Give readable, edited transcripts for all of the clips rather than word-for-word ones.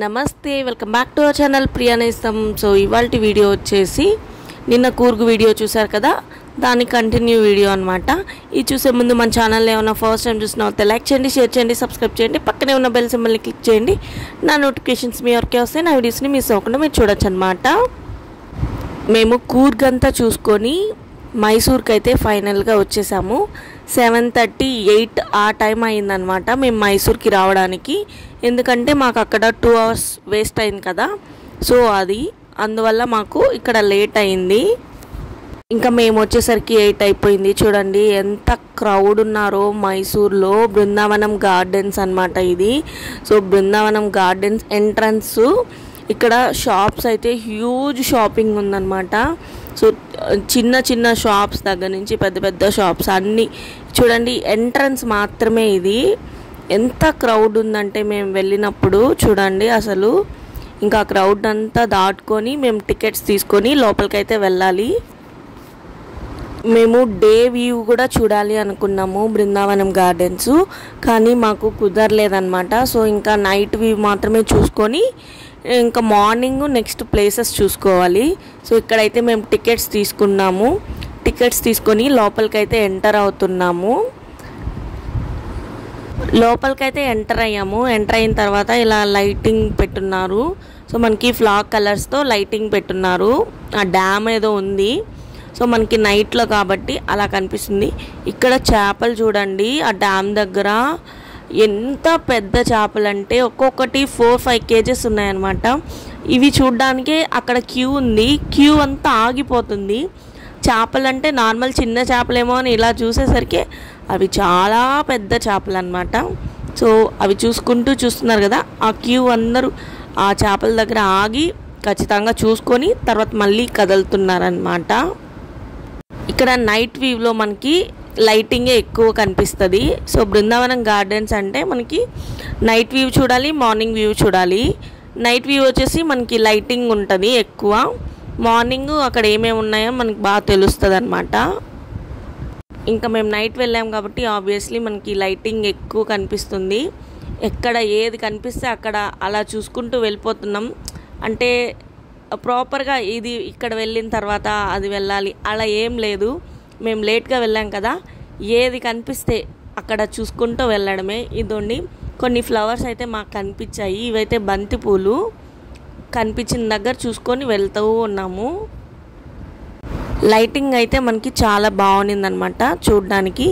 నమస్తే welcome back to our channel Priyanestham. So ఇవాల్టి video వచ్చేసి నిన్న కూర్గు వీడియో చూసారు కదా, దాని కంటిన్యూ వీడియో అనమాట. ఇది చూసే ముందు మన ఛానల్ ఏమైనా ఫస్ట్ టైం చూసినా లైక్ చేయండి, షేర్ చేయండి, సబ్స్క్రైబ్ చేయండి, పక్కనే ఉన్న బెల్ సింబల్ని క్లిక్ చేయండి. నా నోటిఫికేషన్స్ మీ వరకే వస్తాయి, నా వీడియోస్ని మిస్ అవ్వకుండా మీరు చూడొచ్చు అనమాట. మేము కూర్గ్ అంతా చూసుకొని మైసూర్కి అయితే ఫైనల్గా వచ్చేసాము. 7:38 ఆ టైం అయిందనమాట మేము మైసూర్కి రావడానికి. ఎందుకంటే మాకు అక్కడ 2 hours వేస్ట్ అయింది కదా, సో అందువల్ల మాకు ఇక్కడ లేట్ అయింది. ఇంకా మేము వచ్చేసరికి 8 అయిపోయింది. చూడండి ఎంత క్రౌడ్ ఉన్నారో మైసూర్లో. బృందావనం గార్డెన్స్ అనమాట ఇది. సో బృందావనం గార్డెన్స్ ఎంట్రన్స్, ఇక్కడ షాప్స్ అయితే హ్యూజ్ షాపింగ్ ఉందన్నమాట. సో చిన్న చిన్న షాప్స్ దగ్గర నుంచి పెద్ద పెద్ద షాప్స్ అన్నీ చూడండి. ఎంట్రన్స్ మాత్రమే ఇది. ఎంత క్రౌడ్ ఉందంటే మేము వెళ్ళినప్పుడు చూడండి అసలు. ఇంకా క్రౌడ్ అంతా దాటుకొని మేము టికెట్స్ తీసుకొని లోపలికైతే వెళ్ళాలి. మేము డే వ్యూ కూడా చూడాలి అనుకున్నాము బృందావనం గార్డెన్స్, కానీ మాకు కుదరలేదన్నమాట. సో ఇంకా నైట్ వ్యూ మాత్రమే చూసుకొని ఇంకా మార్నింగ్ నెక్స్ట్ ప్లేసెస్ చూసుకోవాలి. సో ఇక్కడైతే మేము టికెట్స్ తీసుకున్నాము. టికెట్స్ తీసుకొని లోపలికైతే ఎంటర్ అవుతున్నాము. లోపలికైతే ఎంటర్ అయ్యాము. ఎంటర్ అయిన తర్వాత ఇలా లైటింగ్ పెట్టున్నారు. సో మనకి ఫ్లాగ్ కలర్స్తో లైటింగ్ పెట్టున్నారు. ఆ డ్యామ్ ఏదో ఉంది. సో మనకి నైట్లో కాబట్టి అలా కనిపిస్తుంది. ఇక్కడ చేపలు చూడండి ఆ డ్యామ్ దగ్గర. ఎంత పెద్ద చేపలు అంటే ఒక్కొక్కటి 4-5 kgs ఉన్నాయన్నమాట. ఇవి చూడ్డానికే అక్కడ క్యూ ఉంది. క్యూ అంతా ఆగిపోతుంది. చేపలు అంటే నార్మల్ చిన్న చేపలేమో అని ఇలా చూసేసరికి అవి చాలా పెద్ద చేపలు అన్నమాట. సో అవి చూస్తున్నారు కదా, ఆ క్యూ అందరూ ఆ చేపల దగ్గర ఆగి ఖచ్చితంగా చూసుకొని తర్వాత మళ్ళీ కదులుతున్నారనమాట. ఇక్కడ నైట్ వ్యూలో మనకి లైటింగే ఎక్కువ కనిపిస్తుంది. సో బృందావనం గార్డెన్స్ అంటే మనకి నైట్ వ్యూ చూడాలి, మార్నింగ్ వ్యూ చూడాలి. నైట్ వ్యూ వచ్చేసి మనకి లైటింగ్ ఉంటుంది ఎక్కువ. మార్నింగ్ అక్కడ ఏమేమి ఉన్నాయో మనకి బాగా తెలుస్తుంది అనమాట. ఇంకా మేము నైట్ వెళ్ళాం కాబట్టి ఆబ్వియస్లీ మనకి లైటింగ్ ఎక్కువ కనిపిస్తుంది. ఎక్కడ ఏది కనిపిస్తే అక్కడ అలా చూసుకుంటూ వెళ్ళిపోతున్నాం. అంటే ప్రాపర్గా ఇది ఇక్కడ వెళ్ళిన తర్వాత అది వెళ్ళాలి అలా ఏం లేదు. మేము లేట్గా వెళ్ళాం కదా, ఏది కనిపిస్తే అక్కడ చూసుకుంటూ వెళ్ళడమే. ఇదండి కొన్ని ఫ్లవర్స్ అయితే మాకు కనిపించాయి. ఇవైతే బంతి పూలు. కనిపించిన దగ్గర చూసుకొని వెళ్తూ ఉన్నాము. లైటింగ్ అయితే మనకి చాలా బాగుండిందనమాట చూడడానికి.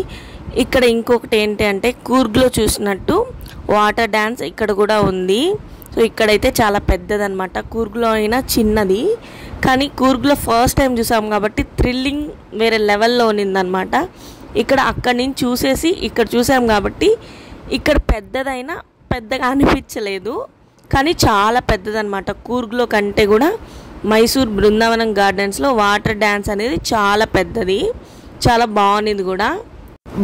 ఇక్కడ ఇంకొకటి ఏంటి అంటే కూర్గ్లో చూసినట్టు వాటర్ డ్యాన్స్ ఇక్కడ కూడా ఉంది. సో ఇక్కడైతే చాలా పెద్దదనమాట. కూర్గ్లో అయినా చిన్నది, కానీ కూర్గ్లో ఫస్ట్ టైం చూసాం కాబట్టి థ్రిల్లింగ్ వేరే లెవెల్లో ఉన్నిందనమాట. ఇక్కడ అక్కడి నుంచి చూసేసి ఇక్కడ చూసాం కాబట్టి ఇక్కడ పెద్దదైనా పెద్దగా అనిపించలేదు, కానీ చాలా పెద్దదనమాట. కూర్గ్లో కంటే కూడా మైసూర్ బృందావనం గార్డెన్స్లో వాటర్ డ్యాన్స్ అనేది చాలా పెద్దది, చాలా బాగుంది కూడా.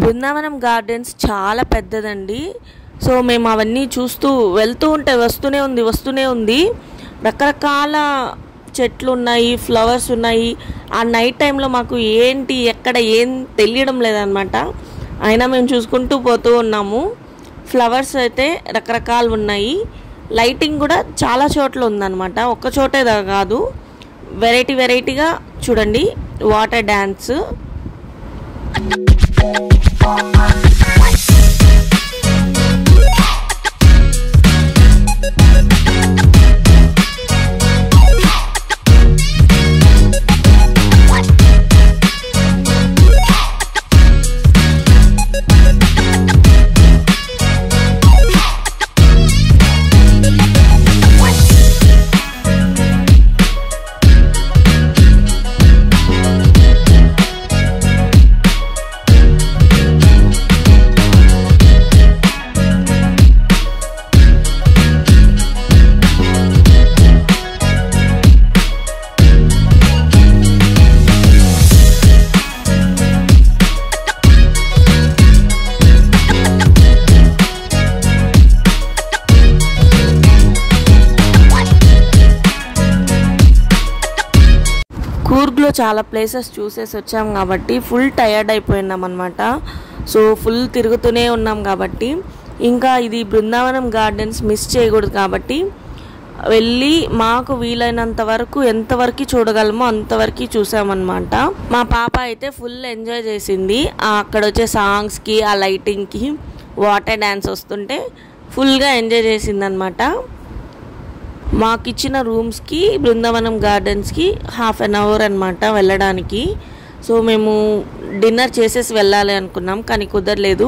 బృందావనం గార్డెన్స్ చాలా పెద్దదండి. సో మేము అవన్నీ చూస్తూ వెళ్తూ ఉంటే వస్తూనే ఉంది. రకరకాల చెట్లు ఉన్నాయి, ఫ్లవర్స్ ఉన్నాయి. ఆ నైట్ టైంలో మాకు ఏంటి ఎక్కడ ఏం తెలియడం లేదనమాట. అయినా మేము చూసుకుంటూ పోతూ ఉన్నాము. ఫ్లవర్స్ అయితే రకరకాలు ఉన్నాయి. లైటింగ్ కూడా చాలా చోట్ల ఉందన్నమాట, ఒక్క చోటే కాదు. వెరైటీగా చూడండి వాటర్ డ్యాన్స్. కూర్గ్లో చాలా ప్లేసెస్ చూసేసి వచ్చాం కాబట్టి ఫుల్ టయర్డ్ అయిపోయినాం అనమాట. సో ఫుల్ తిరుగుతూనే ఉన్నాం కాబట్టి ఇంకా ఇది బృందావనం గార్డెన్స్ మిస్ చేయకూడదు కాబట్టి వెళ్ళి మాకు వీలైనంత వరకు ఎంతవరకు చూడగలమో అంతవరకు చూసామన్నమాట. మా పాప అయితే ఫుల్ ఎంజాయ్ చేసింది. అక్కడ వచ్చే సాంగ్స్కి, ఆ లైటింగ్కి, వాటర్ డ్యాన్స్ వస్తుంటే ఫుల్గా ఎంజాయ్ చేసిందనమాట. మాకు ఇచ్చిన రూమ్స్కి బృందావనం గార్డెన్స్కి 1/2 అవర్ అనమాట వెళ్ళడానికి. సో మేము డిన్నర్ చేసేసి వెళ్ళాలి అనుకున్నాం, కానీ కుదరలేదు.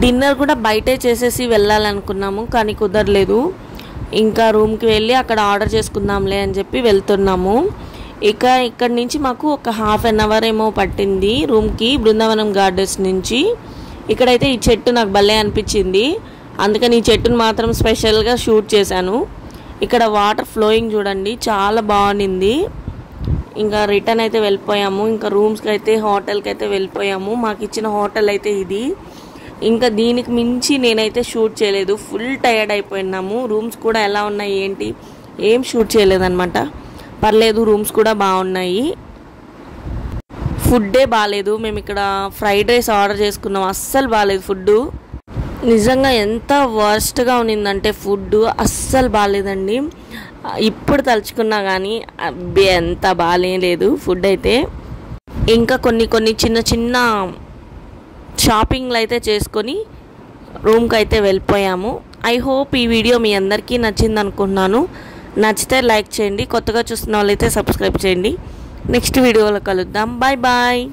డిన్నర్ కూడా బయటే చేసేసి వెళ్ళాలనుకున్నాము, కానీ కుదరలేదు. ఇంకా రూమ్కి వెళ్ళి అక్కడ ఆర్డర్ చేసుకుందాంలే అని చెప్పి వెళ్తున్నాము. ఇక్కడి నుంచి మాకు ఒక 1/2 అవర్ ఏమో పట్టింది రూమ్కి, బృందావనం గార్డెన్స్ నుంచి. ఇక్కడైతే ఈ చెట్టు నాకు భలే అనిపించింది, అందుకని ఈ చెట్టును మాత్రం స్పెషల్గా షూట్ చేశాను. ఇక్కడ వాటర్ ఫ్లోయింగ్ చూడండి, చాలా బాగుంది. ఇంకా రిటర్న్ అయితే వెళ్ళిపోయాము. ఇంకా రూమ్స్కి అయితే, హోటల్కి అయితే వెళ్ళిపోయాము. మాకు ఇచ్చిన హోటల్ అయితే ఇది. ఇంకా దీనికి మించి నేనైతే షూట్ చేయలేదు, ఫుల్ టైర్డ్ అయిపోయినాము. రూమ్స్ కూడా ఎలా ఉన్నాయి ఏంటి ఏం షూట్ చేయలేదన్నమాట. పర్లేదు, రూమ్స్ కూడా బాగున్నాయి. ఫుడ్డే బాగాలేదు. మేము ఇక్కడ ఫ్రైడ్ రైస్ ఆర్డర్ చేసుకున్నాం, అస్సలు బాగాలేదు ఫుడ్డు. నిజంగా ఎంత వర్స్ట్గా ఉన్నిందంటే ఫుడ్ అస్సలు బాగాలేదండి. ఇప్పుడు తలుచుకున్నా కానీ ఎంత బాగాలేదు ఫుడ్ అయితే. ఇంకా కొన్ని చిన్న షాపింగ్లు అయితే చేసుకొని రూమ్కి అయితే వెళ్ళిపోయాము. ఐ హోప్ ఈ వీడియో మీ అందరికీ నచ్చింది అనుకుంటున్నాను. నచ్చితే లైక్ చేయండి, కొత్తగా చూస్తున్న వాళ్ళైతే సబ్స్క్రైబ్ చేయండి. నెక్స్ట్ వీడియోలో కలుద్దాం. Bye bye.